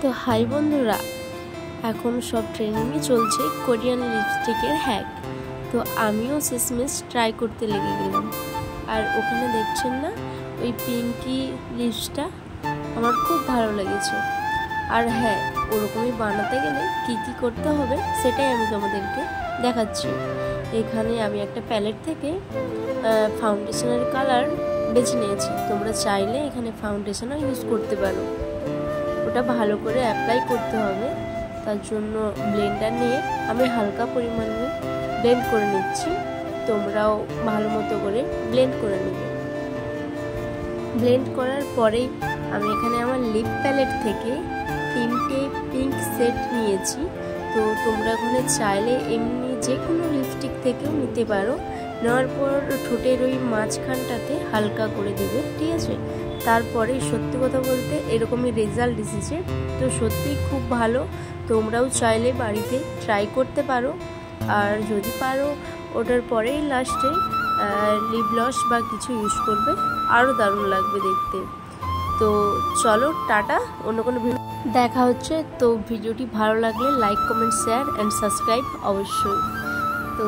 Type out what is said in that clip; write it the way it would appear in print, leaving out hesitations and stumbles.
তো হাই বন্ধুরা, এখন সব ট্রেনিংয়ে চলছে কোরিয়ান লিপস্টিকের হ্যাক। তো আমিও শেষমেশ ট্রাই করতে লেগে গেলাম। আর ওখানে দেখছেন না ওই পিঙ্কি লিপসটা, আমার খুব ভালো লেগেছে। আর হ্যাঁ, ওরকমই বানাতে গেলে কি কি করতে হবে সেটাই আমি তোমাদেরকে দেখাচ্ছি। এখানে আমি একটা প্যালেট থেকে ফাউন্ডেশনের কালার বেছে নিয়েছি। তোমরা চাইলে এখানে ফাউন্ডেশনও ইউজ করতে পারো। ওটা ভালো করে অ্যাপ্লাই করতে হবে, তার জন্য ব্লেন্ডার নিয়ে আমি হালকা পরিমাণে ব্লেন্ড করে নিচ্ছি। তোমরাও ভালো মতো করে ব্লেন্ড করে নেবে। ব্লেন্ড করার পরেই আমি এখানে আমার লিপ প্যালেট থেকে 3টে পিঙ্ক সেট নিয়েছি। তো তোমরা ওখানে চাইলে এমনি যে কোনো লিপস্টিক থেকেও নিতে পারো। নেওয়ার পর ঠোঁটের ওই মাঝখানটাতে হালকা করে দেবে, ঠিক আছে? তারপরে সত্যি কথা বলতে এরকমই রেজাল্ট এসেছে। তো সত্যি খুব ভালো, তোমরাও চাইলে বাড়িতে ট্রাই করতে পারো। আর যদি পারো ওটার পরেই লাস্টে লিপ গ্লস বা কিছু ইউজ করবে, আরও দারুণ লাগবে দেখতে। তো চলো টাটা, অন্য কোনো ভিডিও দেখা হচ্ছে। তো ভিডিওটি ভালো লাগলে like, comment, share and subscribe অবশ্যই। তো